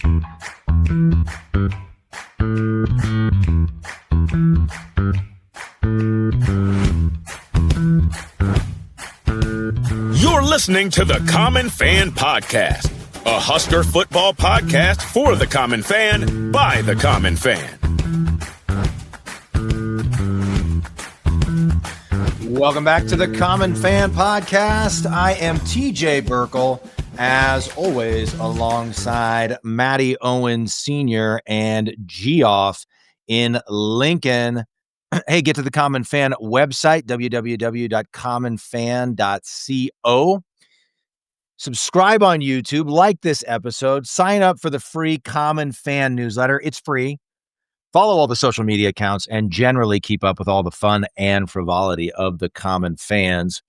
You're listening to the Common Fan Podcast, a Husker football podcast for the common fan, by the common fan. Welcome back to the Common Fan Podcast. I am TJ Burkle, as always, alongside Matty Owens Sr. and Geoff in Lincoln. Hey, get to the Common Fan website, www.commonfan.co. Subscribe on YouTube, like this episode, sign up for the free Common Fan newsletter. It's free. Follow all the social media accounts and generally keep up with all the fun and frivolity of the Common Fans.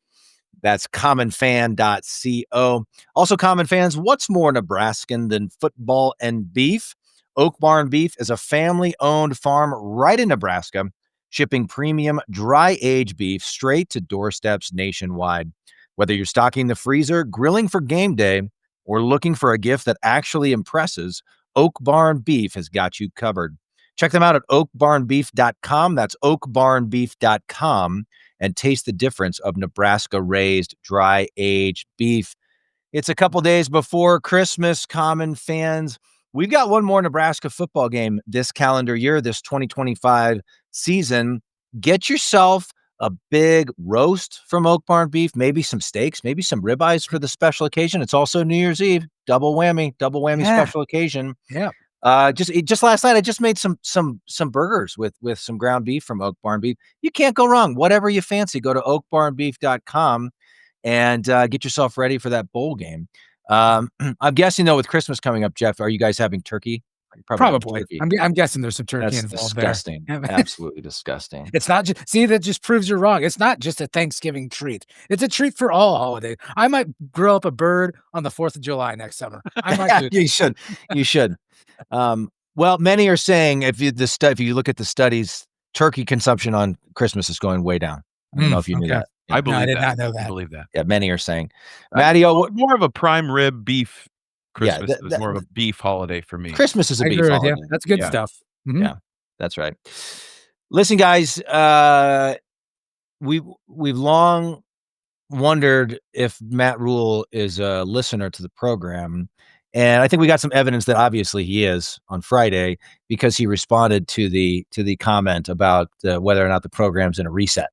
That's commonfan.co. Also, Common Fans, what's more Nebraskan than football and beef? Oak Barn Beef is a family-owned farm right in Nebraska, shipping premium dry-aged beef straight to doorsteps nationwide. Whether you're stocking the freezer, grilling for game day, or looking for a gift that actually impresses, Oak Barn Beef has got you covered. Check them out at oakbarnbeef.com. That's oakbarnbeef.com, and taste the difference of Nebraska-raised dry-aged beef. It's a couple days before Christmas, Common Fans. We've got one more Nebraska football game this calendar year, this 2025 season. Get yourself a big roast from Oak Barn Beef, maybe some steaks, maybe some ribeyes for the special occasion. It's also New Year's Eve, double whammy special occasion. Yeah. Just last night, I just made some burgers with some ground beef from Oak Barn Beef. You can't go wrong. Whatever you fancy, go to oakbarnbeef.com and get yourself ready for that bowl game. I'm guessing though, with Christmas coming up, Jeff, are you guys having turkey? Probably. Turkey. I'm guessing there's some turkey That's involved disgusting. there. Absolutely disgusting. It's not just, see, that just proves you're wrong. It's not just a Thanksgiving treat. It's a treat for all holidays. I might grill up a bird on the 4th of July next summer. I might do that. You should. Well, many are saying if you look at the studies, turkey consumption on Christmas is going way down. I don't know if you knew that. I believe I did that. not know that. I believe that. Yeah, many are saying. Matty, more of a prime rib beef Christmas. Yeah, Is more of a beef holiday for me. Christmas is a I beef agree with holiday. you. That's good Yeah. stuff. Mhm. Yeah, that's right. Listen, guys, we've long wondered if Matt Rhule is a listener to the program, and I think we got some evidence that obviously he is on Friday, because he responded to the comment about whether or not the program's in a reset,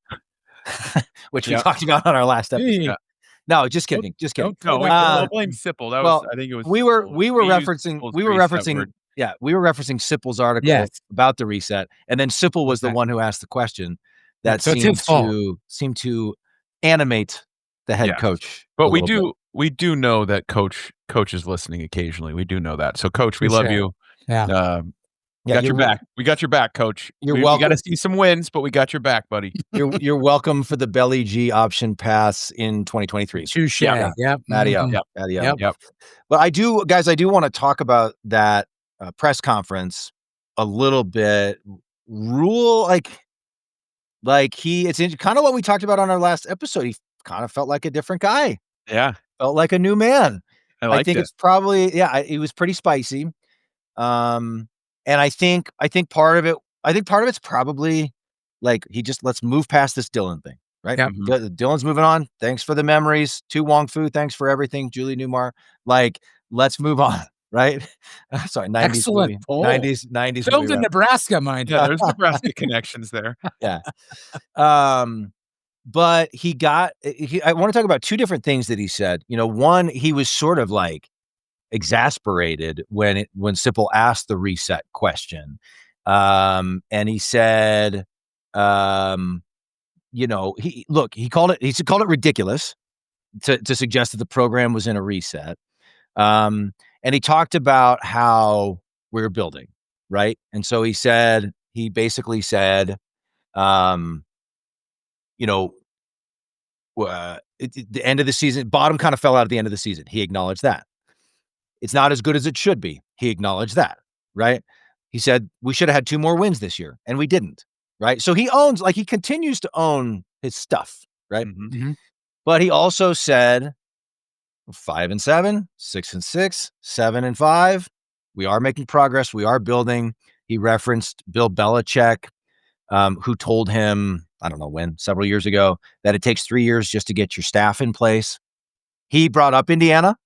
which we talked about on our last episode. Yeah. No, just kidding. Just kidding. No, don't blame Sipple. That was, I think it was. We were used referencing Sipple's word. Sipple's article about the reset, and then Sipple was the one who asked the question that seemed to animate the head coach. But we do know that coach is listening occasionally. We do know that. So, Coach, we love you. Yeah. Got your back. We got your back, Coach. You're we welcome. got to see some wins, but we got your back, buddy. You're welcome for the Belly G option pass in 2023. Touche. Yeah. Yep. Matty up. Mhm. Matty up. Yep. But I do want to talk about that press conference a little bit. Rhule, it's kind of what we talked about on our last episode. He kind of felt like a different guy. Yeah. Felt like a new man. I think it's probably, it was pretty spicy. And I think part of it's probably like let's move past this Dylan thing, right? Yep. Dylan's moving on. Thanks for the memories. To Wong Fu, thanks for everything. Julie Newmar, let's move on, right? Sorry, 90s Excellent movie. poll. 90s Filmed movie in rap. Nebraska, mind you. Yeah, there's Nebraska connections there. Yeah. But I want to talk about two different things that he said. One, he was sort of like exasperated when Sipple asked the reset question. And he said, he called it ridiculous to suggest that the program was in a reset. And he talked about how we're building, right? And so he basically said, the end of the season, bottom kind of fell out at the end of the season. He acknowledged that. It's not as good as it should be. He acknowledged that, right? He said, we should have had 2 more wins this year, and we didn't, right? So he continues to own his stuff, right? Mm-hmm. But he also said 5-7, 6-6, 7-5. We are making progress. We are building. He referenced Bill Belichick, who told him, I don't know when, several years ago, that it takes 3 years just to get your staff in place. He brought up Indiana.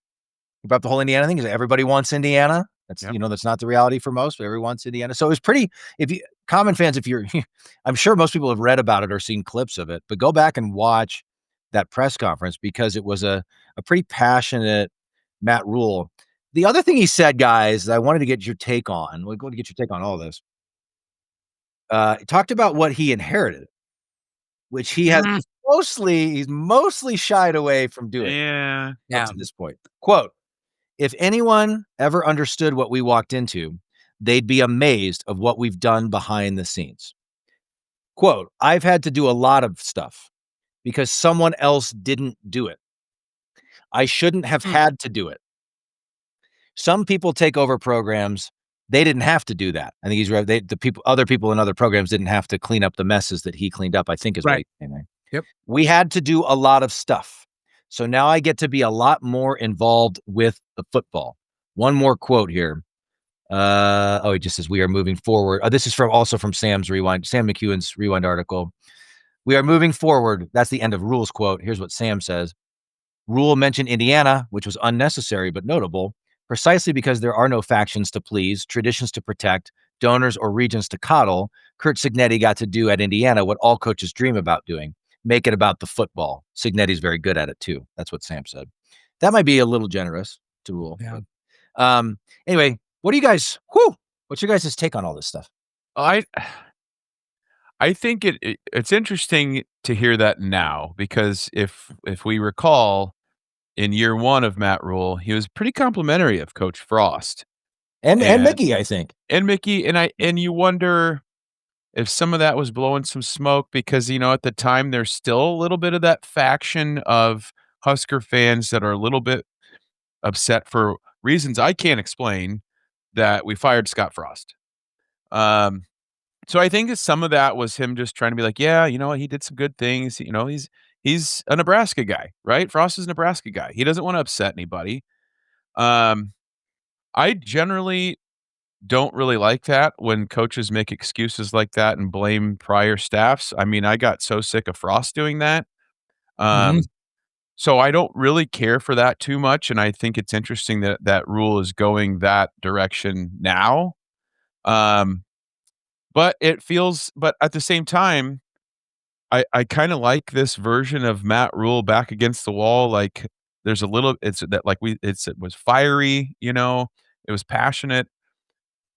He brought up the whole Indiana thing. He said, everybody wants Indiana. That's, that's not the reality for most, but everyone wants Indiana. So it was pretty, if you, Common fans, if you're, I'm sure most people have read about it or seen clips of it, but go back and watch that press conference because it was a pretty passionate Matt Rhule. The other thing he said, guys, that I wanted to get your take on, we're going to get your take on all this. He talked about what he inherited, which he has he's mostly shied away from doing. Yeah. To this point. Quote, if anyone ever understood what we walked into, they'd be amazed of what we've done behind the scenes. Quote, I've had to do a lot of stuff because someone else didn't do it. I shouldn't have had to do it. Some people take over programs. They didn't have to do that. I think he's right. Other people in other programs didn't have to clean up the messes that he cleaned up, I think is right. What he's saying. Yep. We had to do a lot of stuff. So now I get to be a lot more involved with the football. One more quote here. He just says, we are moving forward. This is also from Sam McEwen's Rewind article. We are moving forward. That's the end of Rhule's quote. Here's what Sam says. Rhule mentioned Indiana, which was unnecessary but notable, precisely because there are no factions to please, traditions to protect, donors or regions to coddle. Curt Cignetti got to do at Indiana what all coaches dream about doing. Make it about the football. Cignetti's very good at it too. That's what Sam said. That might be a little generous to Rhule. Yeah. But, anyway, what do you guys, what's your guys' take on all this stuff? I think it's interesting to hear that now because if we recall, in year one of Matt Rhule, he was pretty complimentary of Coach Frost and Mickey, I think, and Mickey, and you wonder if some of that was blowing some smoke because at the time there's still a little bit of that faction of Husker fans that are a little bit upset for reasons I can't explain that we fired Scott Frost. So I think that some of that was him just trying to be like, yeah, he did some good things. He's a Nebraska guy, right? Frost is a Nebraska guy. He doesn't want to upset anybody. I generally don't really like that when coaches make excuses like that and blame prior staffs. I mean, I got so sick of Frost doing that. So I don't really care for that too much. And I think it's interesting that Rhule is going that direction now. But at the same time, I kind of like this version of Matt Rhule back against the wall. Like there's a little, it was fiery, it was passionate.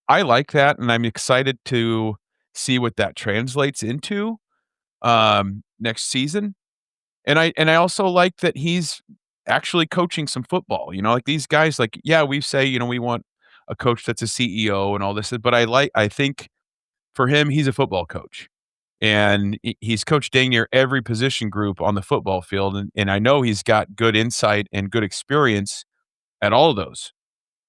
I like that. And I'm excited to see what that translates into, next season. And I also like that he's actually coaching some football, like these guys, like, yeah, we say, we want a coach that's a CEO and all this, but I think for him, he's a football coach. And he's coached dang near every position group on the football field. And I know he's got good insight and good experience at all of those.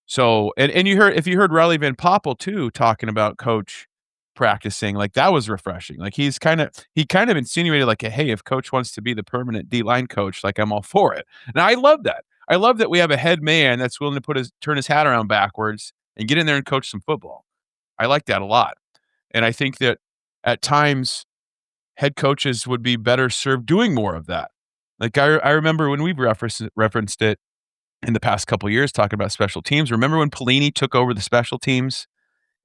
So, and if you heard Riley Van Poppel too, talking about coach practicing, like that was refreshing. Like he kind of insinuated like, hey, if coach wants to be the permanent D-line coach, like I'm all for it. And I love that. I love that we have a head man that's willing to turn his hat around backwards and get in there and coach some football. I like that a lot. And I think that at times, head coaches would be better served doing more of that. Like I remember when we've referenced it in the past couple of years, talking about special teams. Remember when Pelini took over the special teams,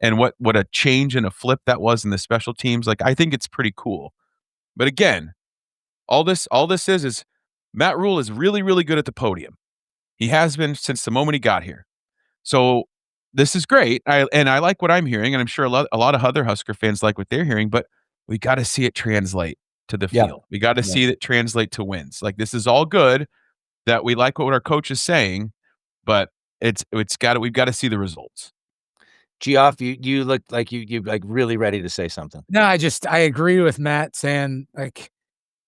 and what a change and a flip that was in the special teams? Like I think it's pretty cool. But again, all this is Matt Rhule is really, really good at the podium. He has been since the moment he got here. So this is great. I like what I'm hearing, and I'm sure a lot of other Husker fans like what they're hearing, but we got to see it translate to the field. We got to see it translate to wins. Like this is all good that we like what our coach is saying, but we've got to see the results. Geoff, you look like you like really ready to say something. No, I agree with Matt saying like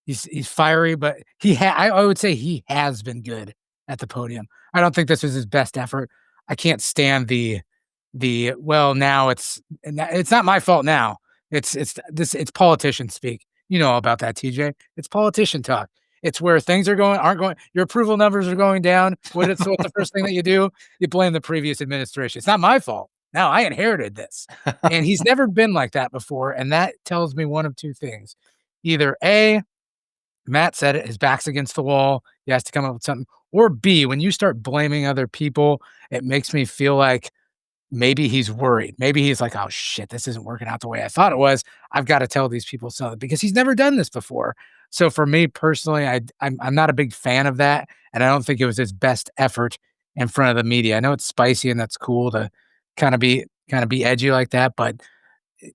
he's fiery, but I would say he has been good at the podium. I don't think this was his best effort. I can't stand the well, now it's not my fault now. It's politician speak. You know about that, TJ. It's politician talk. It's where things aren't going. Your approval numbers are going down. What's the first thing that you do? You blame the previous administration. It's not my fault. Now I inherited this, and he's never been like that before. And that tells me one of two things: either A, Matt said it, his back's against the wall. He has to come up with something, or B, when you start blaming other people, it makes me feel like maybe he's worried. Maybe he's like, "Oh shit, this isn't working out the way I thought it was. I've got to tell these people something," because he's never done this before. So for me personally, I'm not a big fan of that, and I don't think it was his best effort in front of the media. I know it's spicy and that's cool to kind of be edgy like that, but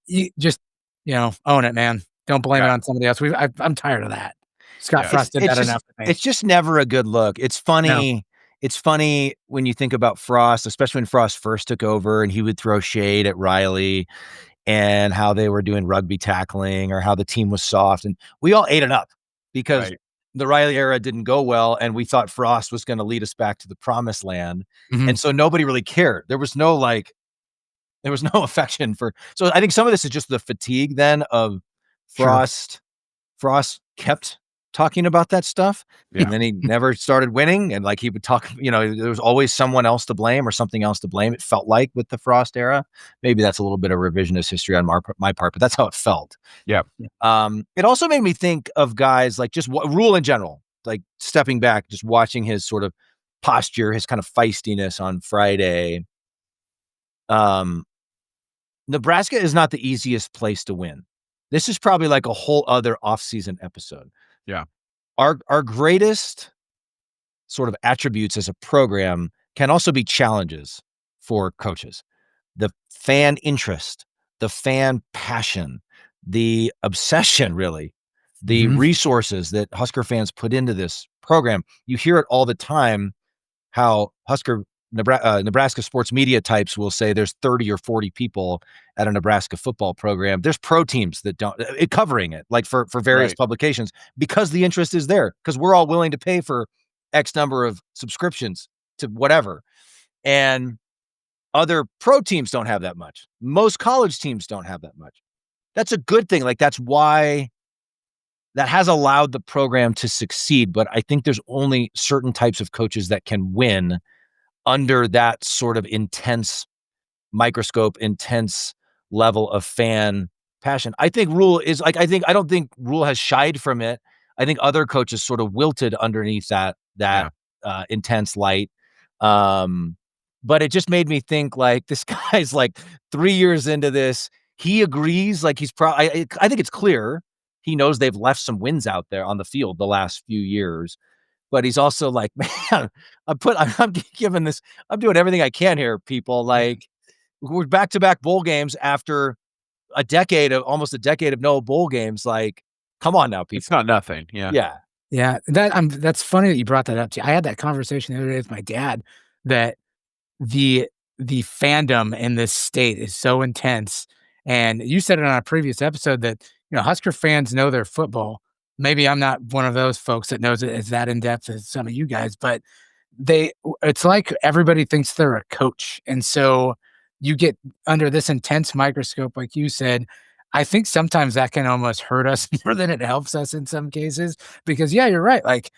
you just own it, man. Don't blame it on somebody else. I'm tired of that. Scott Frost did that enough. It's just never a good look. It's funny. No. It's funny when you think about Frost, especially when Frost first took over and he would throw shade at Riley and how they were doing rugby tackling or how the team was soft. And we all ate it up because the Riley era didn't go well. And we thought Frost was going to lead us back to the promised land. Mm-hmm. And so nobody really cared. There was no affection for. So I think some of this is just the fatigue then of Frost. Sure. Frost kept talking about that stuff. And then he never started winning. And like he would talk, there was always someone else to blame or something else to blame. It felt like with the Frost era. Maybe that's a little bit of revisionist history on my part, but that's how it felt. Yeah. It also made me think of guys like just Rhule in general, like stepping back, just watching his sort of posture, his kind of feistiness on Friday. Nebraska is not the easiest place to win. This is probably like a whole other off-season episode. Yeah. Our greatest sort of attributes as a program can also be challenges for coaches. The fan interest, the fan passion, the obsession, really, the resources that Husker fans put into this program. You hear it all the time, how Nebraska sports media types will say there's 30 or 40 people at a Nebraska football program. There's pro teams that don't covering it, like for various publications, because the interest is there, because we're all willing to pay for X number of subscriptions to whatever. And other pro teams don't have that much. Most college teams don't have that much. That's a good thing. Like that's why that has allowed the program to succeed. But I think there's only certain types of coaches that can win under that sort of intense microscope, intense level of fan passion. I think Rhule is like, I don't think Rhule has shied from it. I think other coaches sort of wilted underneath that intense light. But it just made me think like this guy's like 3 years into this. He agrees, like he's I think it's clear he knows they've left some wins out there on the field the last few years. But he's also like, man, I'm doing everything I can here, people. Like, we're back-to-back bowl games after almost a decade of no bowl games. Like, come on now, people. It's not nothing. Yeah. Yeah. That's funny that you brought that up too. I had that conversation the other day with my dad that the fandom in this state is so intense. And you said it on a previous episode that, Husker fans know their football. Maybe I'm not one of those folks that knows it as that in depth as some of you guys, but it's like everybody thinks they're a coach. And so you get under this intense microscope, like you said. I think sometimes that can almost hurt us more than it helps us in some cases, because you're right. Like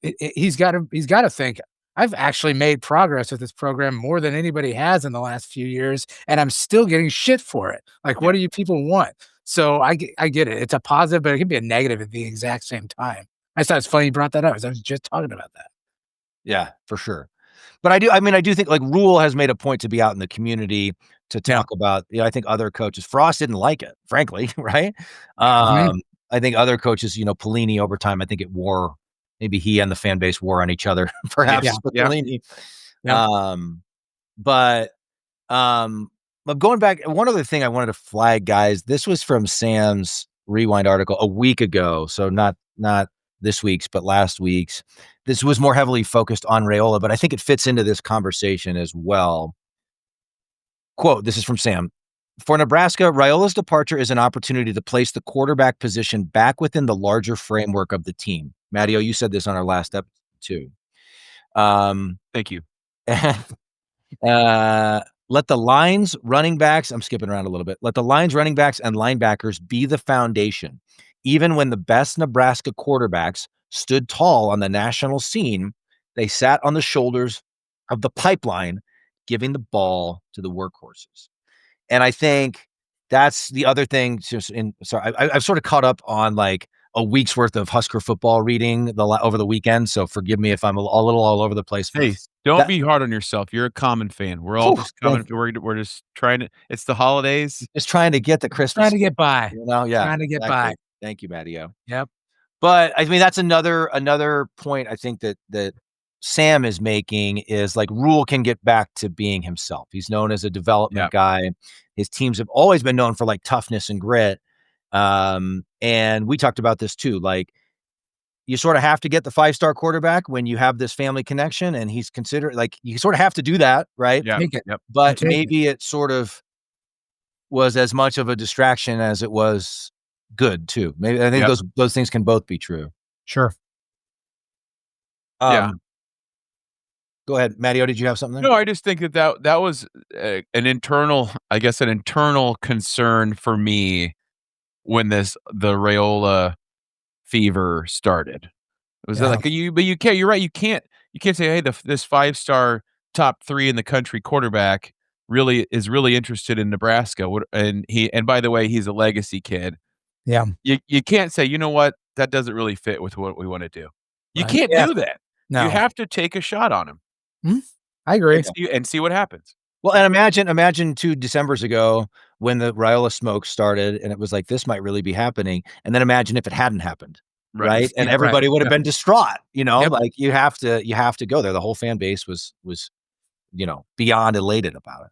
he's got to think, I've actually made progress with this program more than anybody has in the last few years, and I'm still getting shit for it. Like, what do you people want? So I get it. It's a positive, but it can be a negative at the exact same time. I thought it's funny you brought that up. I was just talking about that. Yeah, for sure. But I do think like Rhule has made a point to be out in the community to talk about, I think other coaches, Frost didn't like it, frankly, right? I think other coaches, Pelini over time, I think it wore, maybe he and the fan base wore on each other, perhaps with Pelini. But going back, one other thing I wanted to flag, guys, this was from Sam's Rewind article a week ago. So not this week's, but last week's. This was more heavily focused on Raiola, but I think it fits into this conversation as well. Quote, this is from Sam. For Nebraska, Raiola's departure is an opportunity to place the quarterback position back within the larger framework of the team. Matteo, you said this on our last episode too. Thank you. Let the lines, running backs, I'm skipping around a little bit. Let the lines, running backs, and linebackers be the foundation. Even when the best Nebraska quarterbacks stood tall on the national scene, they sat on the shoulders of the pipeline, giving the ball to the workhorses. And I think that's the other thing. I've sort of caught up on like a week's worth of Husker football reading over the weekend. So forgive me if I'm a little all over the place. Hey, don't be hard on yourself. You're a common fan. We're all just coming. We're just trying to. It's the holidays. Just trying to get the Christmas. Trying to get by. Yeah. Trying to get by. Thank you, Matty-O. Yep. But I mean, that's another point I think that Sam is making is like Rhule can get back to being himself. He's known as a development guy. His teams have always been known for like toughness and grit. And we talked about this too. Like you sort of have to get the 5-star quarterback when you have this family connection, and he's considered like you sort of have to do that, right? Yeah. Yep. But maybe it sort of was as much of a distraction as it was good too. Maybe I think those things can both be true. Sure. Go ahead, Matty-O. Did you have something there? No, I just think that was an internal concern for me when the Rhule fever started. It was like you can't. You're right. You can't say, hey, this 5-star top 3 in the country quarterback is really interested in Nebraska. And by the way, he's a legacy kid. Yeah. You can't say, you know what, that doesn't really fit with what we want to do. You can't do that. No. You have to take a shot on him. I agree. And see what happens. Well, and imagine 2 Decembers ago when the Rhule smoke started and it was like, this might really be happening. And then imagine if it hadn't happened. Right. And everybody would have been distraught, like you have to go there. The whole fan base was, beyond elated about it.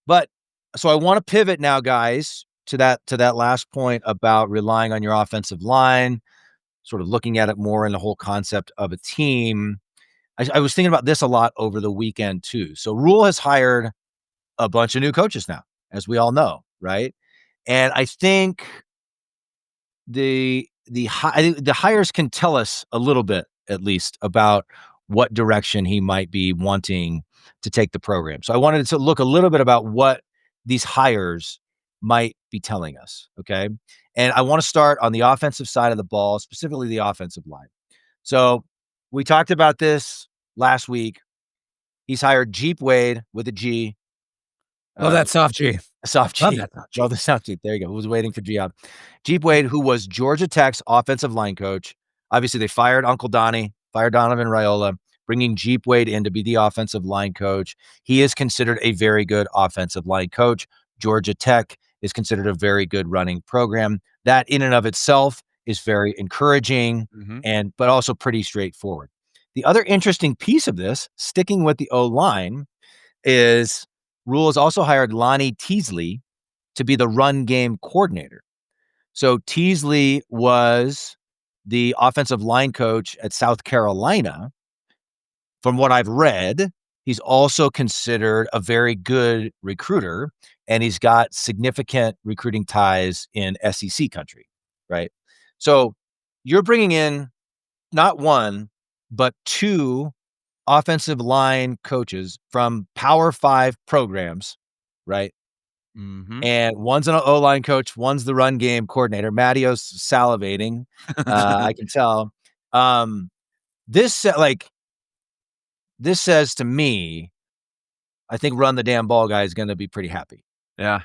But so I want to pivot now, guys, to that last point about relying on your offensive line, sort of looking at it more in the whole concept of a team. I was thinking about this a lot over the weekend too. So Rhule has hired a bunch of new coaches now, as we all know, right? And I think the hires can tell us a little bit, at least, about what direction he might be wanting to take the program. So I wanted to look a little bit about what these hires might be telling us. Okay. And I want to start on the offensive side of the ball, specifically the offensive line. So we talked about this last week. He's hired Jeep Wade with a G. Love that soft G. Soft G. Love the soft G. There you go. Who was waiting for G up? Jeep Wade, who was Georgia Tech's offensive line coach. Obviously, they fired Uncle Donnie, fired Donovan Raiola, bringing Jeep Wade in to be the offensive line coach. He is considered a very good offensive line coach. Georgia Tech is considered a very good running program. That in and of itself is very encouraging but also pretty straightforward. The other interesting piece of this, sticking with the O-line, is Rhule has also hired Lonnie Teasley to be the run game coordinator. So Teasley was the offensive line coach at South Carolina. From what I've read, he's also considered a very good recruiter, and he's got significant recruiting ties in SEC country, right? So you're bringing in not one, but 2 offensive line coaches from Power 5 programs, right? And one's an O-line coach, one's the run game coordinator. Matty-O's salivating. I can tell. This says to me, I think run the damn ball guy is going to be pretty happy. Yeah.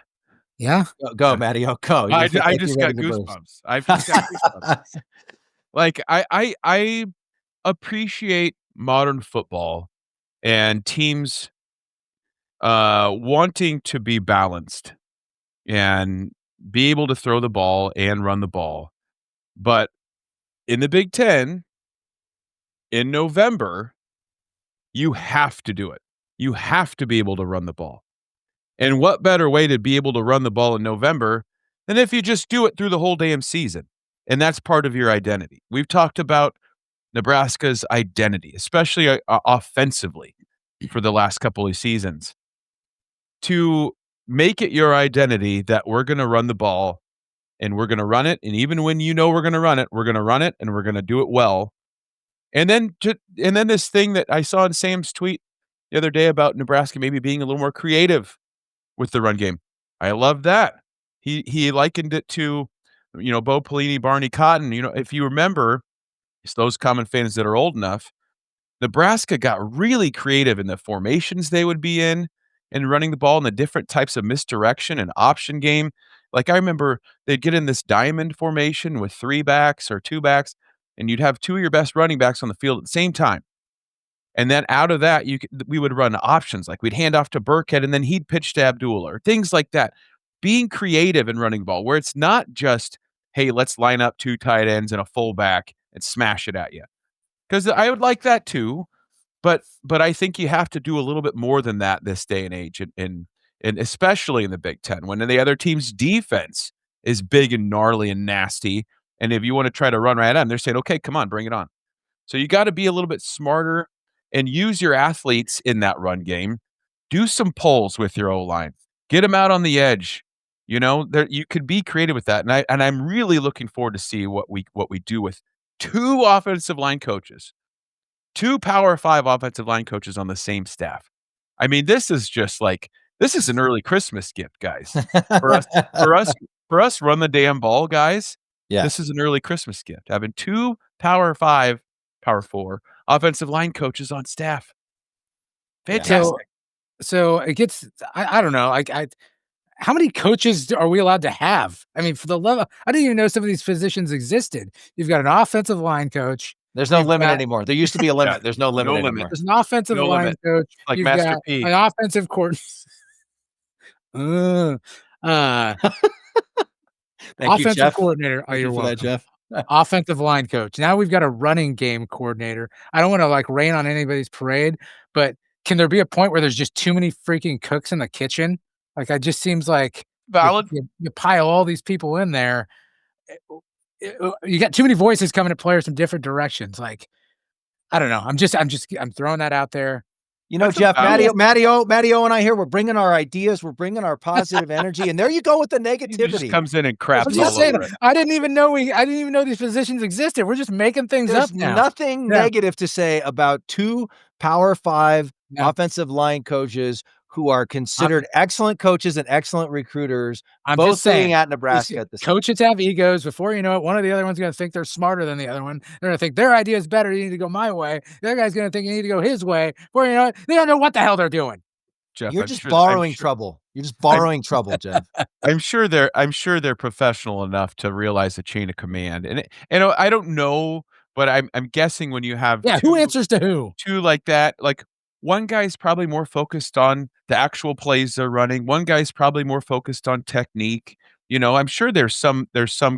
Yeah. Go Matty-O, go. I just got goosebumps. I've just got goosebumps. Like I appreciate modern football and teams wanting to be balanced and be able to throw the ball and run the ball. But in the Big Ten, in November, you have to do it. You have to be able to run the ball. And what better way to be able to run the ball in November than if you just do it through the whole damn season? And that's part of your identity. We've talked about Nebraska's identity, especially offensively for the last couple of seasons. To make it your identity that we're going to run the ball and we're going to run it. And even when we're going to run it and we're going to do it well. And then this thing that I saw in Sam's tweet the other day about Nebraska maybe being a little more creative with the run game. I love that. He likened it to Bo Pelini, Barney Cotton. If you remember, it's those common fans that are old enough, Nebraska got really creative in the formations they would be in and running the ball and the different types of misdirection and option game. Like I remember they'd get in this diamond formation with 3 backs or 2 backs, and you'd have 2 of your best running backs on the field at the same time. And then out of that, we would run options, like we'd hand off to Burkhead and then he'd pitch to Abdul or things like that. Being creative in running ball where it's not just, hey, let's line up 2 tight ends and a fullback and smash it at you. Because I would like that too, but I think you have to do a little bit more than that this day and age, and especially in the Big Ten, when the other team's defense is big and gnarly and nasty, and if you want to try to run right at them, they're saying, okay, come on, bring it on. So you got to be a little bit smarter and use your athletes in that run game. Do some pulls with your O-line. Get them out on the edge. You could be creative with that, and I'm really looking forward to see what we do with 2 offensive line coaches, 2 Power 5 offensive line coaches on the same staff. I mean, this is an early Christmas gift, guys. For us, run the damn ball, guys. Yeah. This is an early Christmas gift. Having 2 Power 5, Power 4 offensive line coaches on staff. Fantastic. So it gets, I don't know. How many coaches are we allowed to have? I mean, for the love of, I didn't even know some of these positions existed. You've got an offensive line coach. There's no limit anymore. There used to be a limit. There's no limit anymore. There's an offensive line coach. Like You've Master got P. an offensive court. Offensive coordinator. Oh, you're welcome. That, Jeff. Offensive line coach. Now we've got a running game coordinator. I don't want to rain on anybody's parade, but can there be a point where there's just too many freaking cooks in the kitchen? It just seems like valid. You pile all these people in there. You got too many voices coming at players from different directions. I don't know. I'm throwing that out there. Jeff, Matty O and I here, we're bringing our ideas, we're bringing our positive energy, and there you go with the negativity. He just comes in and craps all over it. I didn't even know these positions existed. We're just making things up now. Nothing negative to say about 2 Power 5 offensive line coaches who are considered excellent coaches and excellent recruiters, both sitting at Nebraska at the same time. Coaches have egos. Before you know it, one of the other one's going to think they're smarter than the other one. They're going to think their idea is better. You need to go my way. The other guy's going to think you need to go his way. Before you know it, they don't know what the hell they're doing. Jeff, you're just borrowing trouble. You're just borrowing trouble, Jeff. I'm sure they're professional enough to realize the chain of command. And I don't know, but I'm guessing when you have who answers to who? 2 like that, one guy's probably more focused on the actual plays they're running. One guy's probably more focused on technique. I'm sure there's some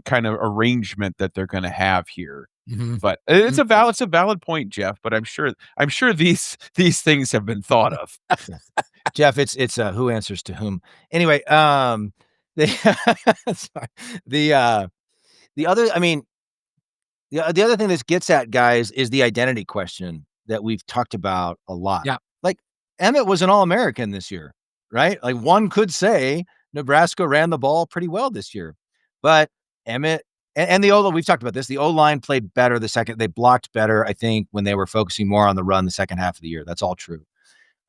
kind of arrangement that they're going to have here. Mm-hmm. But it's a valid point, Jeff. But I'm sure these things have been thought of. Jeff, it's who answers to whom. Anyway, the other thing this gets at, guys, is the identity question that we've talked about a lot. Yeah. Emmett was an All-American this year, right? One could say Nebraska ran the ball pretty well this year, but Emmett and the O-line, we've talked about this. The O-line played better they blocked better, I think, when they were focusing more on the run the second half of the year. That's all true.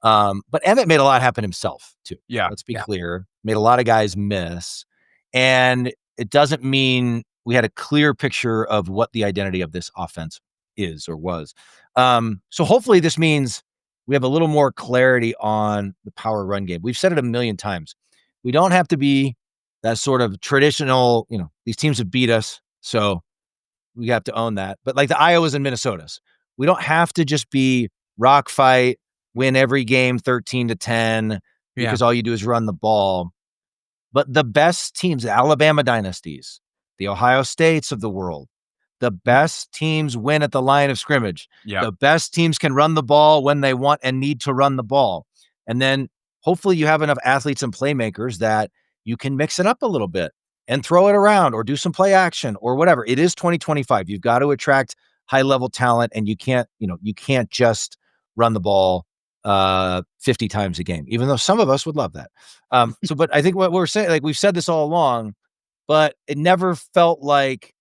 But Emmett made a lot happen himself too. Yeah. Let's be clear. Made a lot of guys miss. And it doesn't mean we had a clear picture of what the identity of this offense is or was. So hopefully this means we have a little more clarity on the power run game. We've said it a million times. We don't have to be that sort of traditional, these teams have beat us, so we have to own that. But the Iowas and Minnesotas, we don't have to just be rock fight, win every game 13-10 because all you do is run the ball. But the best teams, the Alabama dynasties, the Ohio States of the world, the best teams win at the line of scrimmage. Yeah. The best teams can run the ball when they want and need to run the ball. And then hopefully you have enough athletes and playmakers that you can mix it up a little bit and throw it around or do some play action or whatever. It is 2025. You've got to attract high-level talent, and you can't just run the ball 50 times a game, even though some of us would love that. But I think what we're saying, we've said this all along, but it never felt like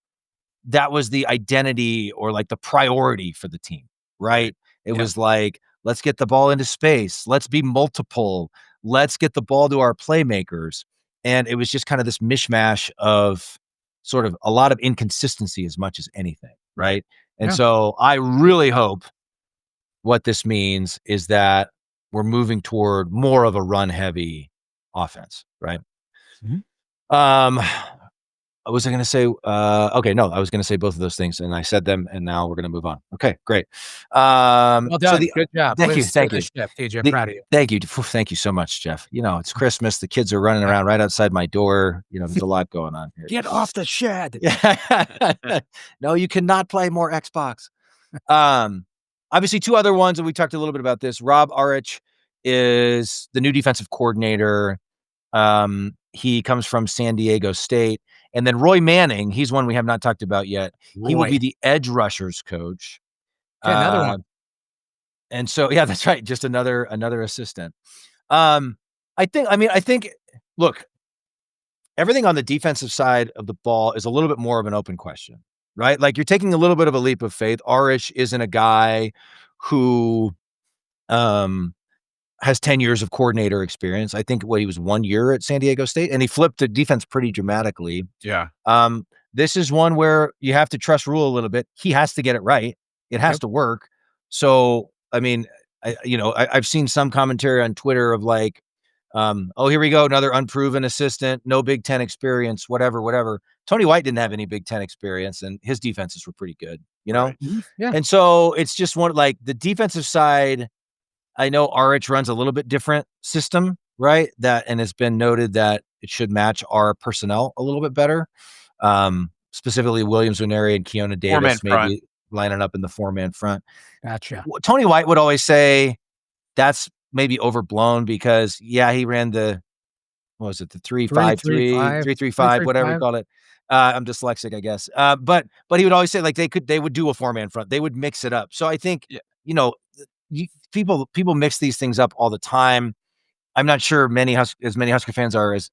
that was the identity or the priority for the team, right? It was let's get the ball into space. Let's be multiple. Let's get the ball to our playmakers. And it was just kind of this mishmash of sort of a lot of inconsistency as much as anything, right? And Yeah. so I really hope what this means is that we're moving toward more of a run-heavy offense, right? Um, what was I going to say? Okay, no, I was going to say both of those things, and I said them, and now we're going to move on. Okay, great. Well So done. Good job. thank Way you, to steer thank the you. ship, TJ. I'm The proud of you. Thank you. Thank you so much, Jeff. It's Christmas. The kids are running around right outside my door. There's a lot going on here. Get off the shed. Yeah. No, you cannot play more Xbox. Obviously, two other ones, and we talked a little bit about this. Rob Arich is the new defensive coordinator. He comes from San Diego State. And then Roy Manning, he's one we have not talked about yet. He will be the edge rushers coach. Okay, another one. And so, yeah, that's right. Just another assistant. I think, look, everything on the defensive side of the ball is a little bit more of an open question, right? Like, you're taking a little bit of a leap of faith. Arish isn't a guy who has 10 years of coordinator experience. I think he was 1 year at San Diego State, and he flipped the defense pretty dramatically. Yeah. This is one where you have to trust Rhule a little bit. He has to get it right. It has to work. So, I mean, I've seen some commentary on Twitter of like, oh, here we go, another unproven assistant, no Big Ten experience, whatever. Tony White didn't have any Big Ten experience, and his defenses were pretty good, Right. Yeah. And so it's just one, like, the defensive side. I know RH runs a little bit different system, right? And it's been noted that it should match our personnel a little bit better. Specifically, Williams Nwaneri and Keona Davis maybe lining up in the 4-man front. Gotcha. Tony White would always say that's maybe overblown because, yeah, he ran the 3-5-3, 3-3-5, whatever you call it. I'm dyslexic, I guess. But he would always say, like, they would do a 4-man front. They would mix it up. So I think, people mix these things up all the time. I'm not sure as many Husker fans are as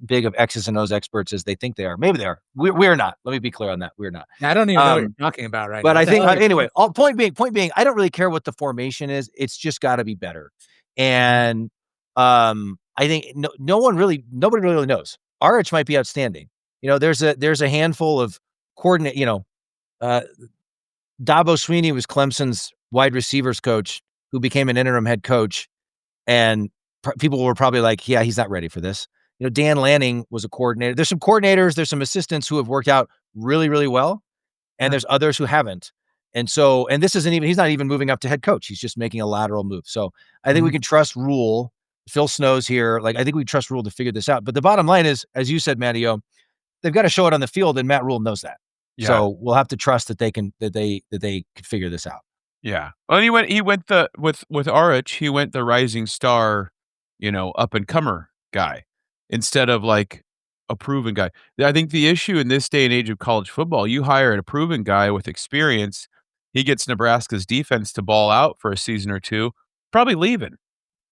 big of X's and O's experts as they think they are. Maybe they are. We're not. Let me be clear on that. We're not. I don't even know what you're talking about right now. But I think anyway. Point being, I don't really care what the formation is. It's just got to be better. And I think nobody really knows. RH might be outstanding. There's a handful of coordinate. Dabo Sweeney was Clemson's wide receivers coach who became an interim head coach, and people were probably like, yeah, he's not ready for this. Dan Lanning was a coordinator. There's some coordinators, there's some assistants who have worked out really, really well, and there's others who haven't. And so, and this isn't even, he's not even moving up to head coach. He's just making a lateral move. So I think we can trust Rhule. Phil Snow's here. Like, I think we trust Rhule to figure this out. But the bottom line is, as you said, Matty-O, they've got to show it on the field, and Matt Rhule knows that. Yeah. So we'll have to trust that they can figure this out. Yeah. Well, he went with RH, he went the rising star, up and comer guy instead of like a proven guy. I think the issue in this day and age of college football, you hire a proven guy with experience, he gets Nebraska's defense to ball out for a season or two, probably leaving.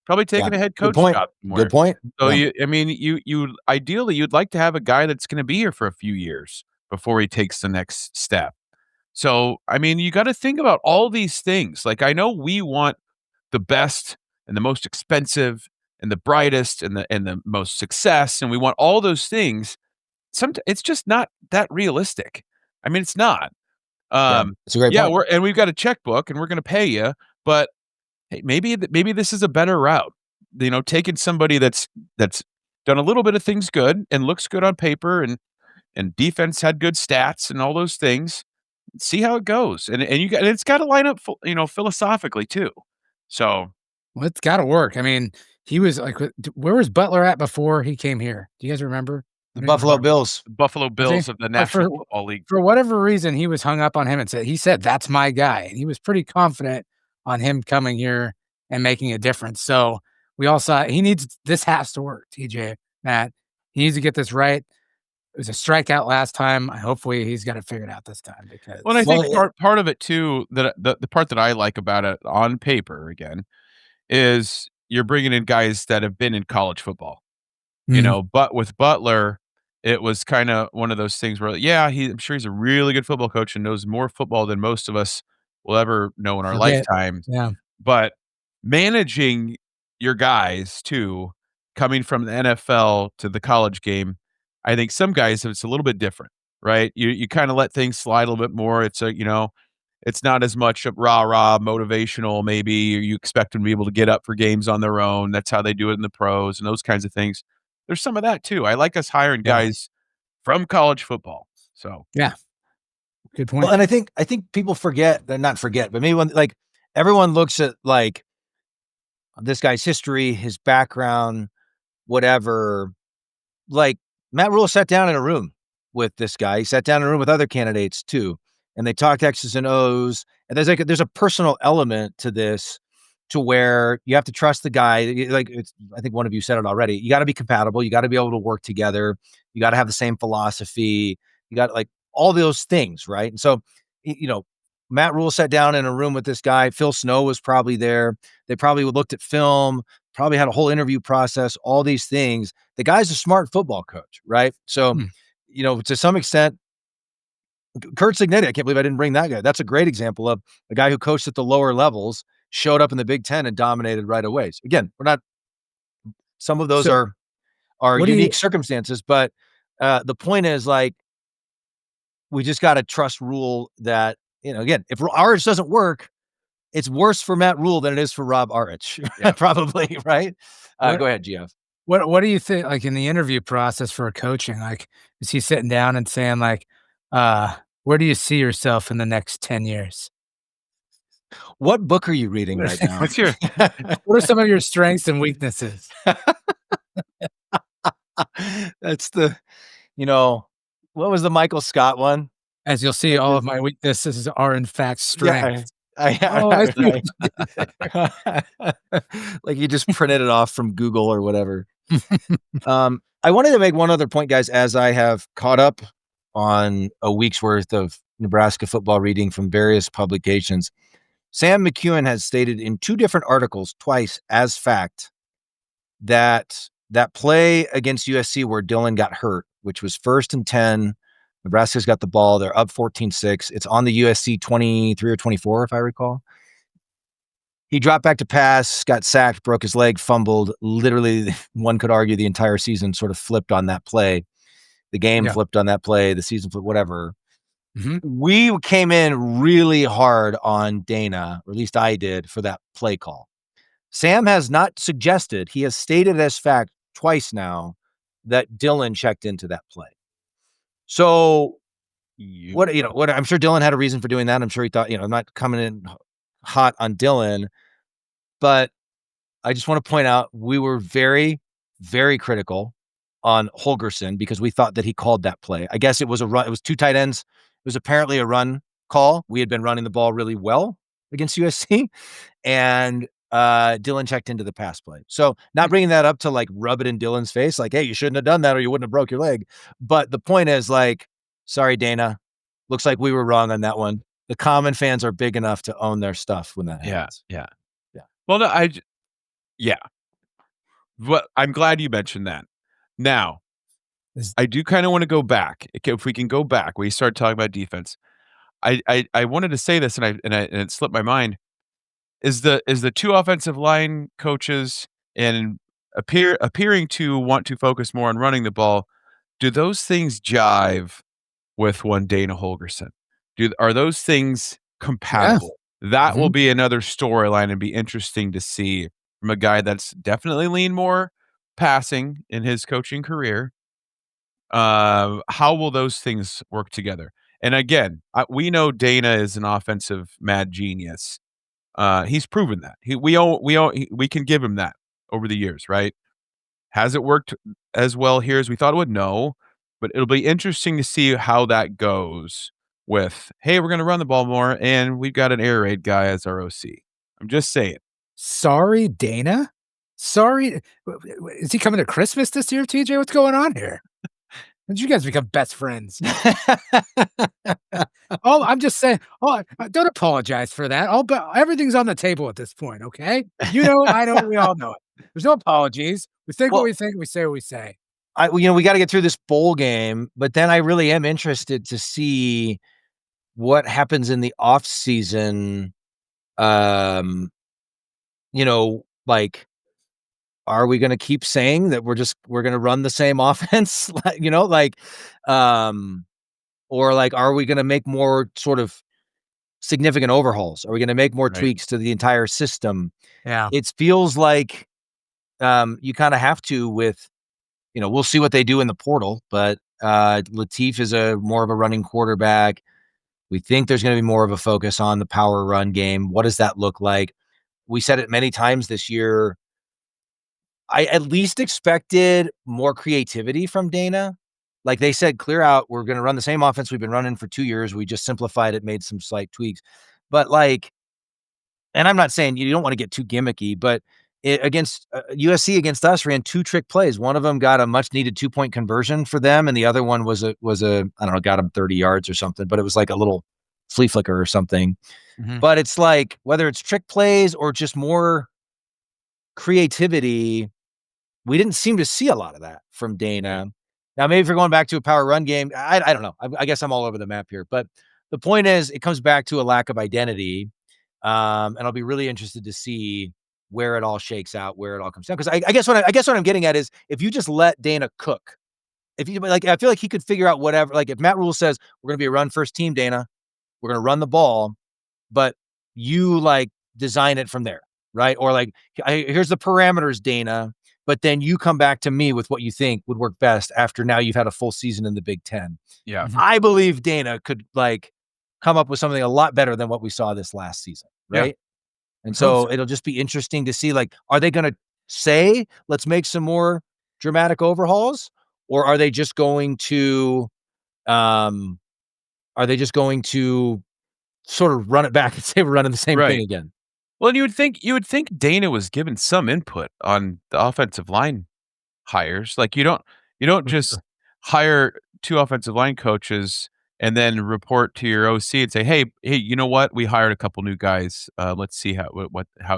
Probably taking a head coach job somewhere. Good point. So you ideally you'd like to have a guy that's going to be here for a few years before he takes the next step. So, I mean, you got to think about all these things. Like, I know we want the best and the most expensive and the brightest and the most success, and we want all those things. It's just not that realistic. I mean, it's not. It's a great point. And we've got a checkbook and we're going to pay you, but hey, maybe this is a better route. Taking somebody that's done a little bit of things good and looks good on paper and defense had good stats and all those things. See how it goes, and it's got to line up, philosophically too. So, well, it's got to work. I mean, he was like, where was Butler at before he came here? Do you guys remember? The Buffalo Bills. Buffalo Bills of the National Football League. For whatever reason, he was hung up on him and he said, that's my guy. And he was pretty confident on him coming here and making a difference. So we all saw this has to work, TJ, Matt. He needs to get this right. It was a strikeout last time. Hopefully he's got it figured out this time. Because I think part of it too, that the part that I like about it on paper again is you're bringing in guys that have been in college football. But with Butler, it was kind of one of those things where, I'm sure he's a really good football coach and knows more football than most of us will ever know in our lifetime. Yeah. But managing your guys too, coming from the NFL to the college game, I think some guys, it's a little bit different. right? You kind of let things slide a little bit more. It's it's not as much of rah-rah motivational maybe. You expect them to be able to get up for games on their own. That's how they do it in the pros and those kinds of things. There's some of that too. I like us hiring Yeah. guys from college football. So Yeah. Good point. Well, and I think people forget, not forget, but maybe when like everyone looks at like this guy's history, his background, whatever. Like Matt Rhule sat down in a room with this guy. He sat down in a room with other candidates too, and they talked X's and O's. And there's a personal element to this, to where you have to trust the guy. Like I think one of you said it already. You got to be compatible. You got to be able to work together. You got to have the same philosophy. You got like all those things, right? And so, Matt Rhule sat down in a room with this guy. Phil Snow was probably there. They probably looked at film, probably had a whole interview process, all these things. The guy's a smart football coach, right? So, to some extent, Kurt Cignetti, I can't believe I didn't bring that guy. That's a great example of a guy who coached at the lower levels, showed up in the Big Ten and dominated right away. So again, some of those are unique circumstances, but the point is, like, we just got to trust Rhule that, again, if Arich doesn't work, it's worse for Matt Rhule than it is for Rob Arich, probably, right? Go ahead, GF. What do you think, like, in the interview process for coaching? Like, is he sitting down and saying, like, where do you see yourself in the next 10 years? What book are you reading right now? What are some of your strengths and weaknesses? That's what was the Michael Scott one? As you'll see, all of my weaknesses are in fact strengths. Like you just printed it off from Google or whatever. I wanted to make one other point, guys, as I have caught up on a week's worth of Nebraska football reading from various publications. Sam McEwen has stated in 2 different articles twice as fact that play against USC where Dillon got hurt, which was 1st and 10, Nebraska's got the ball. They're up 14-6. It's on the USC 23 or 24, if I recall. He dropped back to pass, got sacked, broke his leg, fumbled. Literally, one could argue the entire season sort of flipped on that play. The game flipped on that play. The season flipped, whatever. Mm-hmm. We came in really hard on Dana, or at least I did, for that play call. Sam has not suggested, he has stated as fact twice now that Dillon checked into that play. So what I'm sure Dillon had a reason for doing that. I'm sure he thought, I'm not coming in hot on Dillon, but I just want to point out we were very, very critical on Holgorsen because we thought that he called that play. I guess it was a run. It was 2 tight ends. It was apparently a run call. We had been running the ball really well against USC, and Dillon checked into the pass play. So not bringing that up to like rub it in Dillon's face, like, hey, you shouldn't have done that or you wouldn't have broke your leg. But the point is, like, sorry, Dana, looks like we were wrong on that one. The common fans are big enough to own their stuff when that happens. Yeah. Well, no, Well, I'm glad you mentioned that. Now, I do kind of want to go back. If we can go back, we started talking about defense. I wanted to say this, and it slipped my mind. Is the 2 offensive line coaches and appearing to want to focus more on running the ball? Do those things jive with one Dana Holgorsen? Are those things compatible? Yeah. That will be another storyline and be interesting to see from a guy that's definitely leaned more passing in his coaching career. How will those things work together? And again, we know Dana is an offensive mad genius. He's proven that. We can give him that over the years, right? Has it worked as well here as we thought it would? No, but it'll be interesting to see how that goes with, hey, we're going to run the ball more, and we've got an air raid guy as our OC. I'm just saying. Sorry, Dana? Sorry? Is he coming to Christmas this year, TJ? What's going on here? When did you guys become best friends? I'm just saying. Don't apologize for that. Everything's on the table at this point, okay? You know it. I know it. We all know it. There's no apologies. We think what we think. We say what we say. We got to get through this bowl game, but then I really am interested to see what happens in the off season. Like, are we going to keep saying that we're going to run the same offense? Or like, are we going to make more sort of significant overhauls? Are we going to make more Right. tweaks to the entire system? Yeah. It feels like you kind of have to with, we'll see what they do in the portal, but Latif is more of a running quarterback. We think there's going to be more of a focus on the power run game. What does that look like? We said it many times this year. I at least expected more creativity from Dana. Like they said, clear out, we're going to run the same offense we've been running for 2 years. We just simplified it, made some slight tweaks. But like, and I'm not saying you don't want to get too gimmicky, but against USC against us ran 2 trick plays. One of them got a much needed 2-point conversion for them. And the other one was a, I don't know, got them 30 yards or something, but it was like a little flea flicker or something. Mhm. But it's like, whether it's trick plays or just more creativity, we didn't seem to see a lot of that from Dana. Right. Now, maybe if you're going back to a power run game, I don't know. I guess I'm all over the map here. But the point is, it comes back to a lack of identity. And I'll be really interested to see where it all shakes out, where it all comes down. Because I guess what I'm getting at is, if you just let Dana cook, if you like, I feel like he could figure out whatever. Like if Matt Rhule says we're going to be a run first team, Dana, we're going to run the ball, but you like design it from there, right? Or like, here's the parameters, Dana, but then you come back to me with what you think would work best after now you've had a full season in the Big Ten. Yeah. Mhm. I believe Dana could like come up with something a lot better than what we saw this last season, right? Yeah. And I hope so so. it'll just be interesting to see, like, are they going to say, let's make some more dramatic overhauls, or are they just going to, sort of run it back and say we're running the same Right. thing again? Well, and you would think Dana was given some input on the offensive line hires. Like you don't just hire 2 offensive line coaches and then report to your OC and say, "Hey, you know what? We hired a couple new guys. Let's see how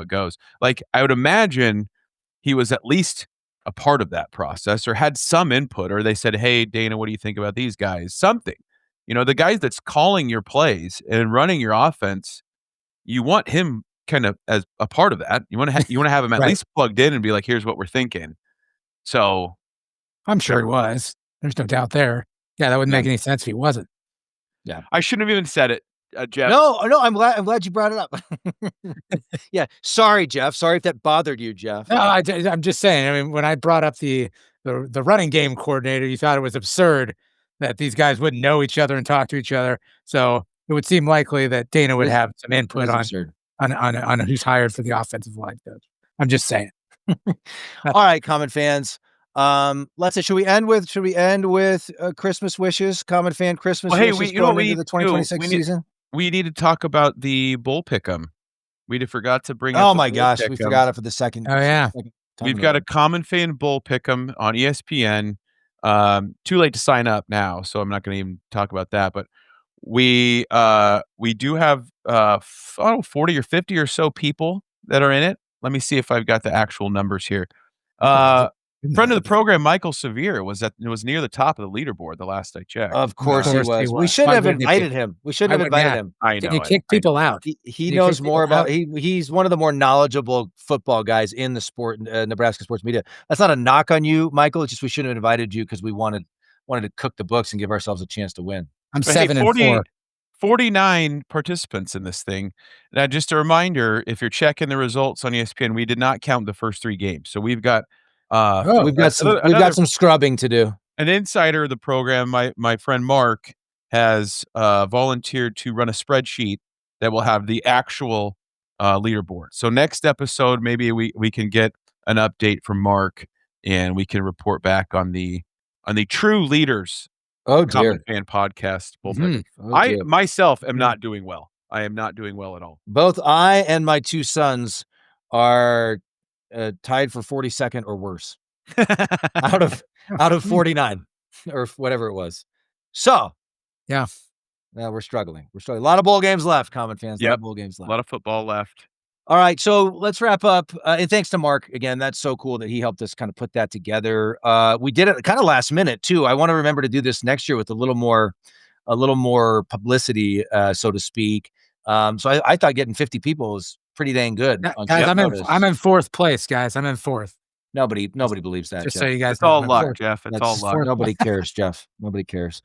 it goes." Like I would imagine he was at least a part of that process or had some input, or they said, "Hey, Dana, what do you think about these guys?" Something. The guys that's calling your plays and running your offense, you want him kind of as a part of that. You wanna have him at Right. least plugged in and be like, "Here's what we're thinking." So, I'm sure he was. There's no doubt there. Yeah, that wouldn't make any sense if he wasn't. I shouldn't have even said it, Jeff. No, I'm glad you brought it up. Yeah. Sorry, Jeff. Sorry if that bothered you, Jeff. No, I'm just saying. I mean, when I brought up the running game coordinator, you thought it was absurd that these guys wouldn't know each other and talk to each other. So it would seem likely that Dana would It is- have some It input is on absurd. on who's hired for the offensive line coach. I'm just saying. All right, Common fans. Let's say, should we end with Christmas wishes? Common fan Christmas Well, hey, wishes you know what going we into the need to do? 2026 season. We need to talk about the bull pick'em. We forgot to bring up Oh the my bull gosh, we pick'em. forgot it for the second. Oh, yeah. second time We've in got row. a Common Fan bull pick'em on ESPN. Too late to sign up now, so I'm not gonna even talk about that, but we do have 40 or 50 or so people that are in it. Let me see if I've got the actual numbers here. Friend of the program, Michael Severe, was near the top of the leaderboard the last I checked. Of course he course he was. We was. shouldn't Why have wouldn't he be? invited him. We shouldn't Why have wouldn't invited you? him. I Can know you it. kick people out? He Can you knows kick more people about. out? He's one of the more knowledgeable football guys in the sport, Nebraska sports media. That's not a knock on you, Michael. It's just we shouldn't have invited you because we wanted to cook the books and give ourselves a chance to win. I'm But hey, 7-4. 49 participants in this thing. Now, just a reminder, if you're checking the results on ESPN, we did not count the first 3 games. So we've got Oh, We've got some scrubbing to do. an insider of the program, my friend Mark, has volunteered to run a spreadsheet that will have the actual leaderboard. So next episode, maybe we can get an update from Mark and we can report back on the true leaders Oh Common dear. Fan podcast. Mhm. Oh, I dear. myself am not doing well. I am not doing well at all. Both I and my 2 sons are tied for 42nd or worse out of 49 or whatever it was. So Yeah. we're struggling. A lot of bowl games left, Common fans. A lot Yep. of bowl games A left. lot of football left. All right, so let's wrap up. And thanks to Mark again. That's so cool that he helped us kind of put that together. We did it kind of last minute too. I want to remember to do this next year with a little more publicity, so to speak. So I thought getting 50 people was pretty dang good. Yeah, on guys, short I'm notice. in 4th place, guys. I'm in 4th. Nobody believes that, Just Jeff. so you guys It's know. all my luck, fourth- Jeff. It's That's all luck. Nobody cares, Jeff. Nobody cares.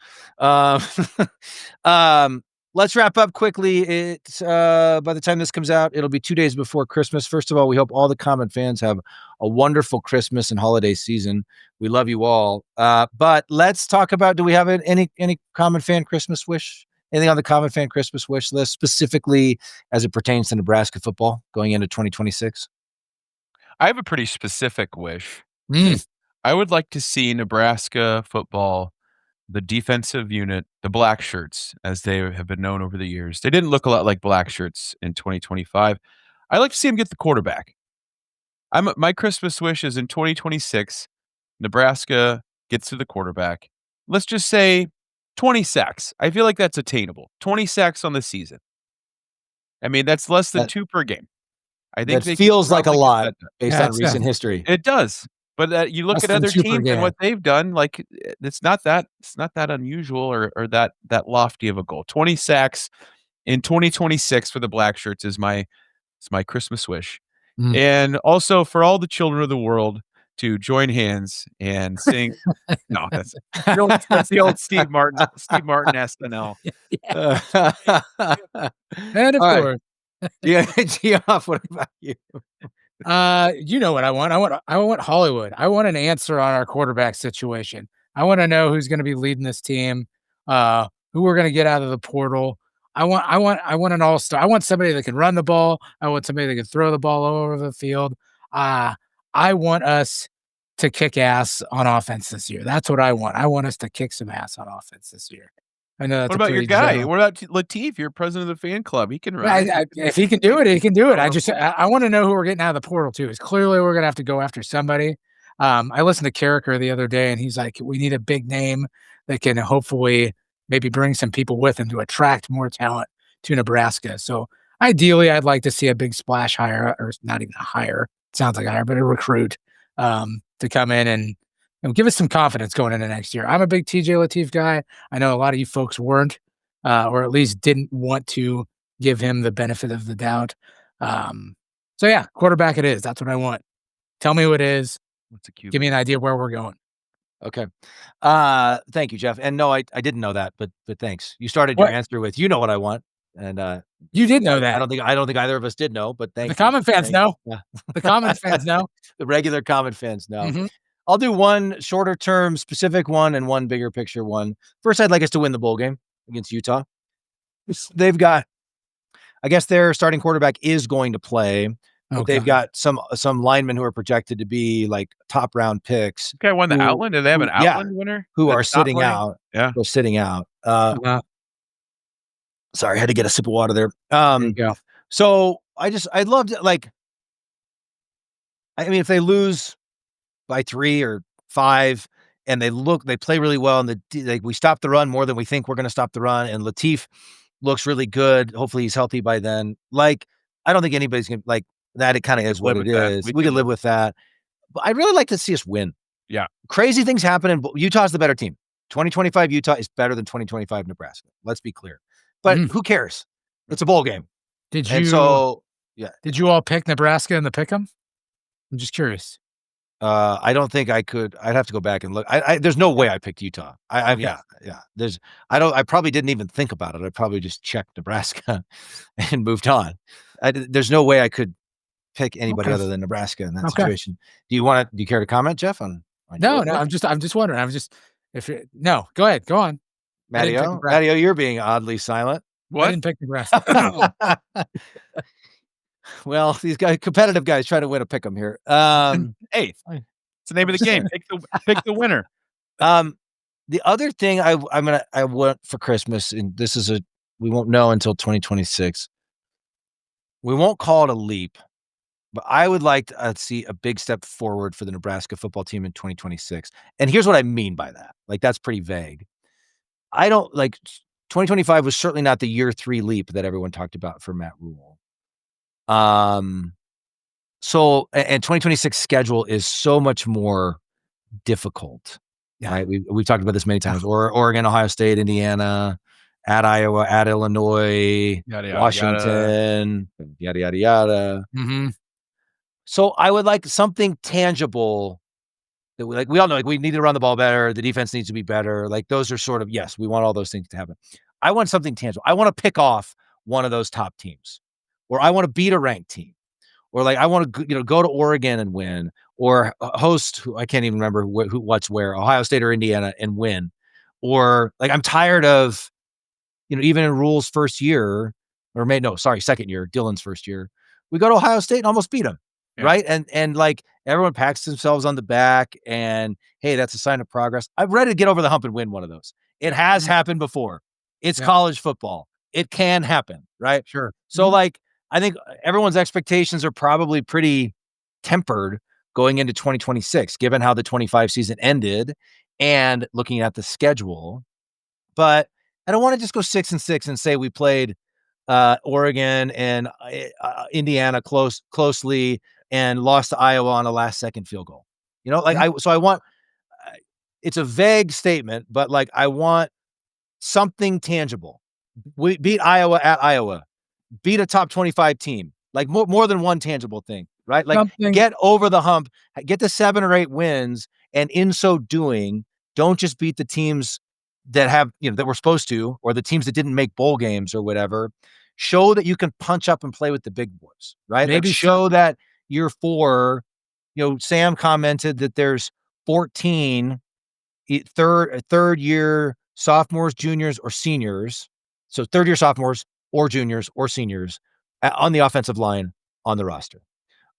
Um, let's wrap up quickly. It's by the time this comes out, it'll be 2 days before Christmas. First of all, we hope all the Common fans have a wonderful Christmas and holiday season. We love you all. But let's talk about, do we have any Common fan Christmas wish? Anything on the Common fan Christmas wish list, specifically as it pertains to Nebraska football going into 2026? I have a pretty specific wish. Mm. I would like to see Nebraska football, the defensive unit, the black shirts, as they have been known over the years. They didn't look a lot like black shirts in 2025. I'd like to see them get the quarterback. My Christmas wish is in 2026, Nebraska gets to the quarterback. Let's just say 20 sacks. I feel like that's attainable. 20 sacks on the season. I mean, that's less than That- 2 per game. I think That feels like a lot based Yeah, on recent history. It does. But you look Less at than other 2 per teams and game. what they've done, like it's not that unusual or that lofty of a goal. 20 sacks in 2026 for the black shirts is my Christmas wish. Mm. And also for all the children of the world to join hands and sing. No, that's the old Steve Martin SNL. And of All right. course, Yeah, Geoff, what about you? you know what I want. I want Hollywood. I want an answer on our quarterback situation. I want to know who's going to be leading this team, who we're going to get out of the portal. I want an all-star. I want somebody that can run the ball. I want somebody that can throw the ball all over the field. I want us to kick ass on offense this year. That's what I want. I want us to kick some ass on offense this year. I know that's What about your pretty guy? general. What about Latif? You're president of the fan club. He can run. If he can do it, he can do it. I want to know who we're getting out of the portal too. Is clearly we're gonna have to go after somebody. I listened to Carricker the other day, and he's like, we need a big name that can hopefully maybe bring some people with him to attract more talent to Nebraska. So ideally, I'd like to see a big splash hire, or not even a hire. It sounds like a hire, but a recruit to come in and give us some confidence going into next year. I'm a big TJ Latif guy. I know a lot of you folks weren't, or at least didn't want to give him the benefit of the doubt. So yeah, quarterback it is. That's what I want. Tell me who it is. What's a QB? Give me an idea where we're going. Okay. Thank you, Jeff. And no, I didn't know that, but thanks. You started your What? answer with, you know what I want. And You did know that. I don't think either of us did know, but thank The you. common fans Thank know. you. Yeah. The common fans know. The regular common fans know. Mhm. I'll do one shorter term specific one and one bigger picture one. First, I'd like us to win the bowl game against Utah. They've got, I guess their starting quarterback is going to play, but they've got some linemen who are projected to be like top round picks. This guy won the who- Outland. Do they have an who- yeah, Outland winner? who are that's not sitting playing? out. Yeah. They're sitting out. Sorry, I had to get a sip of water there. There you go. So I'd love to, like, I mean, if they lose by 3 or 5 and they play really well and we stop the run more than we think we're going to stop the run, and Latif looks really good. Hopefully he's healthy by then. Like, I don't think anybody's going to like that. It kind of is what it is. We can live with that. But I'd really like to see us win. Yeah. Crazy things happen, and Utah's the better team. 2025 Utah is better than 2025 Nebraska. Let's be clear. But who cares? It's a bowl game. Did And you? so, yeah. Did you all pick Nebraska in the pick'em? I'm just curious. I don't think I could. I'd have to go back and look. There's no way I picked Utah. Yeah. I probably didn't even think about it. I probably just checked Nebraska and moved on. There's no way I could pick anybody other than Nebraska in that situation. Do you care to comment, Jeff? No. I'm just wondering. No, go ahead. Go on. Matteo, you're being oddly silent. I What? didn't pick Nebraska. Well, these competitive guys try to win a pick 'em here. Hey, it's the name of the game. Pick the winner. The other thing I want for Christmas, and we won't know until 2026. We won't call it a leap, but I would like to see a big step forward for the Nebraska football team in 2026. And here's what I mean by that. Like, that's pretty vague. I don't like 2025 was certainly not the year 3 leap that everyone talked about for Matt Rhule. So, and 2026 schedule is so much more difficult. Yeah. Right. We've talked about this many times. Oregon, Ohio State, Indiana, at Iowa, at Illinois, Yada, yada, Washington, yada, yada, yada. Mm-hmm. So I would like something tangible that we all know, like we need to run the ball better. The defense needs to be better. Like those are sort of, yes, we want all those things to happen. I want something tangible. I want to pick off one of those top teams, or I want to beat a ranked team, or like I want to, go to Oregon and win, or host, I can't even remember what's where, Ohio State or Indiana and win. Or like, I'm tired of, even in Rhule's first year, second year, Dylan's first year, we go to Ohio State and almost beat them. Yeah. Right. And like everyone pats themselves on the back and, hey, that's a sign of progress. I'm ready to get over the hump and win one of those. It has happened before. It's college football. It can happen. Right. Sure. So like, I think everyone's expectations are probably pretty tempered going into 2026, given how the 25 season ended and looking at the schedule. But I don't want to just go 6-6 and say we played Oregon and Indiana closely and lost to Iowa on a last second field goal. I want, it's a vague statement, but like, I want something tangible. We beat Iowa at Iowa, beat a top 25 team, like more than one tangible thing, right? Like get over the hump, get to 7 or 8 wins. And in so doing, don't just beat the teams that have, that we're supposed to, or the teams that didn't make bowl games or whatever. Show that you can punch up and play with the big boys, right? Maybe show that year 4, Sam commented that there's 14 third year sophomores, juniors, or seniors. So third year sophomores or juniors or seniors on the offensive line on the roster.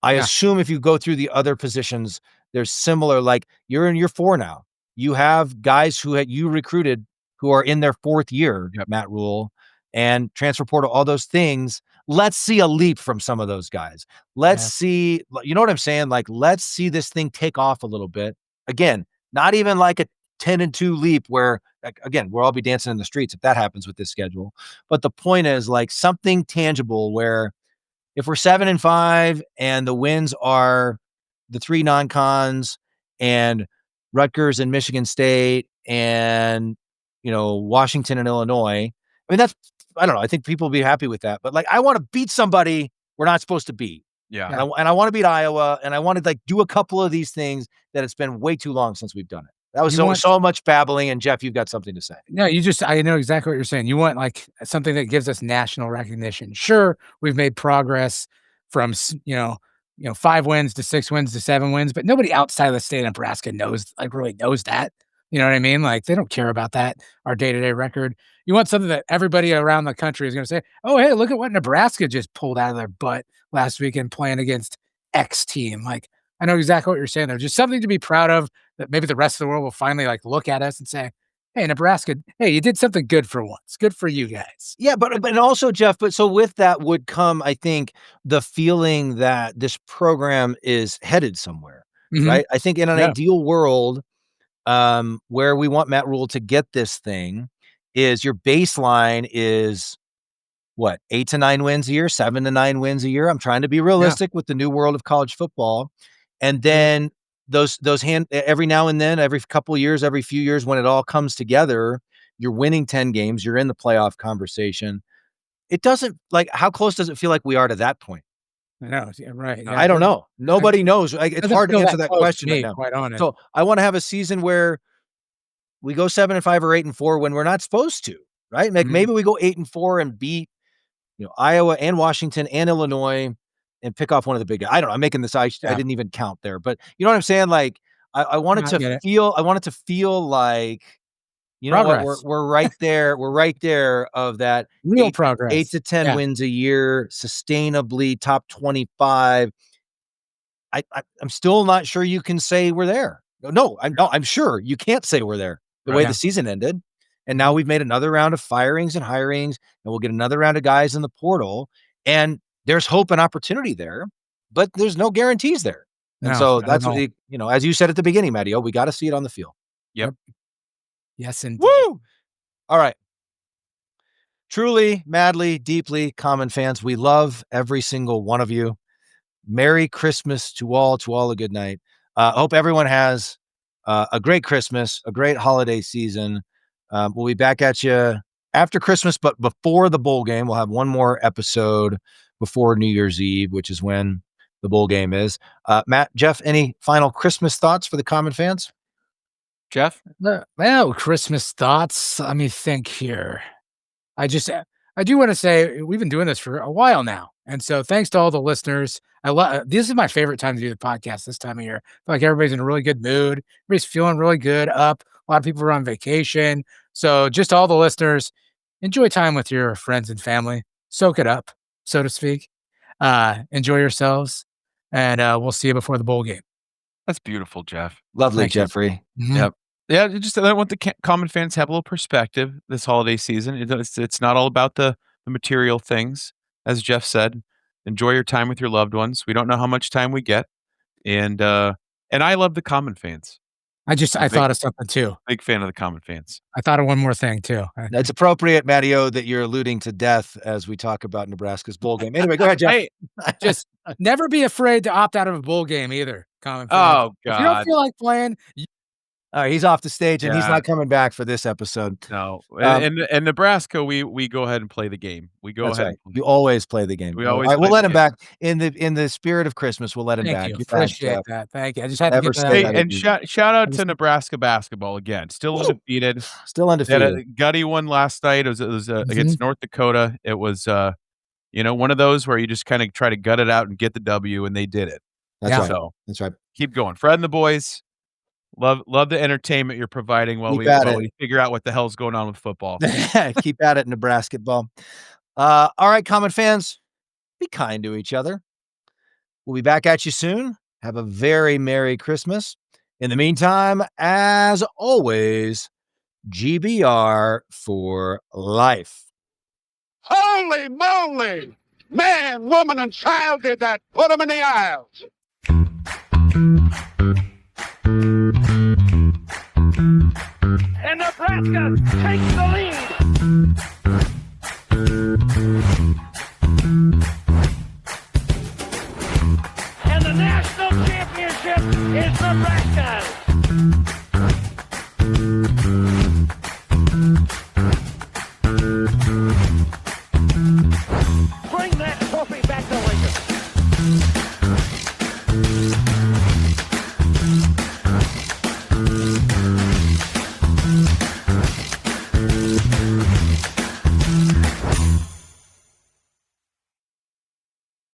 I assume if you go through the other positions, there's similar, like you're in year 4 now. You have guys who you recruited who are in their 4th year, Matt Rhule, and transfer portal, all those things. Let's see a leap from some of those guys. Let's see, you know what I'm saying? Like, let's see this thing take off a little bit. Again, not even like a 10-2 leap where, again, we'll all be dancing in the streets if that happens with this schedule. But the point is like something tangible where if we're 7-5 and the wins are the 3 non-cons and Rutgers and Michigan State and, Washington and Illinois, I mean, I don't know. I think people will be happy with that. But like, I want to beat somebody we're not supposed to beat. Yeah. And I want to beat Iowa. And I want to like do a couple of these things that it's been way too long since we've done it. That was so much babbling. And Jeff, you've got something to say. No, I know exactly what you're saying. You want like something that gives us national recognition. Sure, we've made progress from, 5 wins to 6 wins to 7 wins, but nobody outside of the state of Nebraska really knows that. You know what I mean? Like they don't care about that, our day-to-day record. You want something that everybody around the country is going to say, oh, hey, look at what Nebraska just pulled out of their butt last weekend playing against X team. Like, I know exactly what you're saying. There's just something to be proud of that maybe the rest of the world will finally like look at us and say, hey, Nebraska, hey, you did something good for once. Good for you guys. Yeah, but also, Jeff, so with that would come, I think, the feeling that this program is headed somewhere, right? I think in an ideal world where we want Matt Rhule to get this thing is your baseline is what, 8 to 9 wins a year, 7 to 9 wins a year. I'm trying to be realistic with the new world of college football. And then those every now and then, every couple of years, every few years, when it all comes together, you're winning 10 games, you're in the playoff conversation. It doesn't, like, how close does it feel like we are to that point? I know, right. Yeah. I don't know. Nobody knows. Like, it's hard to answer that question right now. Quite honest. So I want to have a season where we go 7-5 or 8-4 when we're not supposed to, right? Like maybe we go 8-4 and beat, Iowa and Washington and Illinois and pick off one of the big guys. I don't know. I'm making this. I didn't even count there, but you know what I'm saying? Like I want it to feel. I want it to feel like, progress. What, we're right there. We're right there of that real progress. 8 to 10 wins a year, sustainably top 25. I'm still not sure you can say we're there. No, I'm sure you can't say we're there the way the season ended. And now we've made another round of firings and hirings, and we'll get another round of guys in the portal. And there's hope and opportunity there, but there's no guarantees there. And so that's what, as you said at the beginning, Mattio, we got to see it on the field. Yep. Yes, indeed. Woo! All right. Truly, madly, deeply, Common fans, we love every single one of you. Merry Christmas to all a good night. Hope everyone has a great Christmas, a great holiday season. We'll be back at you after Christmas, but before the bowl game. We'll have one more episode before New Year's Eve, which is when the bowl game is. Matt, Jeff, any final Christmas thoughts for the common fans? Jeff? Well, Christmas thoughts. Let me think here. I do want to say we've been doing this for a while now. And so thanks to all the listeners. This is my favorite time to do the podcast this time of year. I feel like everybody's in a really good mood. Everybody's feeling really good, up. A lot of people are on vacation. So just all the listeners, enjoy time with your friends and family. Soak it up, so to speak. Enjoy yourselves. And we'll see you before the bowl game. That's beautiful, Jeff. Lovely, Thank you. Jeffrey. Mhm. Yep. Yeah, I want the common fans to have a little perspective this holiday season. It's not all about the material things, as Jeff said. Enjoy your time with your loved ones. We don't know how much time we get, and I love the common fans. I thought of something too. Big fan of the common fans. I thought of one more thing too. It's appropriate, Matteo, that you're alluding to death as we talk about Nebraska's bowl game. Anyway, go ahead, Jeff. Hey, Just never be afraid to opt out of a bowl game either. Common fans. oh If you don't God, feel like playing, All right, he's off the stage, and he's Yeah. not coming back for this episode. no. Um, And Nebraska, we go ahead and play the game. We go That's ahead. right. And You always play the game. We All always right, we'll play let the him game. back in the spirit of Christmas. We'll let him thank back. you. You're back, Appreciate Jeff. that. Thank you. I just had to Never get say that. Hey, that and again. shout out to Nebraska basketball again. Still undefeated. Still They had undefeated. a gutty one last night. It was against North Dakota. It was one of those where you just kind of try to gut it out and get the W, and they did it. That's Yeah. right. So That's right. keep going, Fred and the boys. Love the entertainment you're providing while Keep at it. we figure out what the hell's going on with football. Keep at it, Nebraska ball. All right, common fans, be kind to each other. We'll be back at you soon. Have a very Merry Christmas. In the meantime, as always, GBR for life. Holy moly! Man, woman, and child did that. Put them in the aisles. And Nebraska takes the lead. And the national championship is Nebraska's. Bring that trophy back to Lincoln.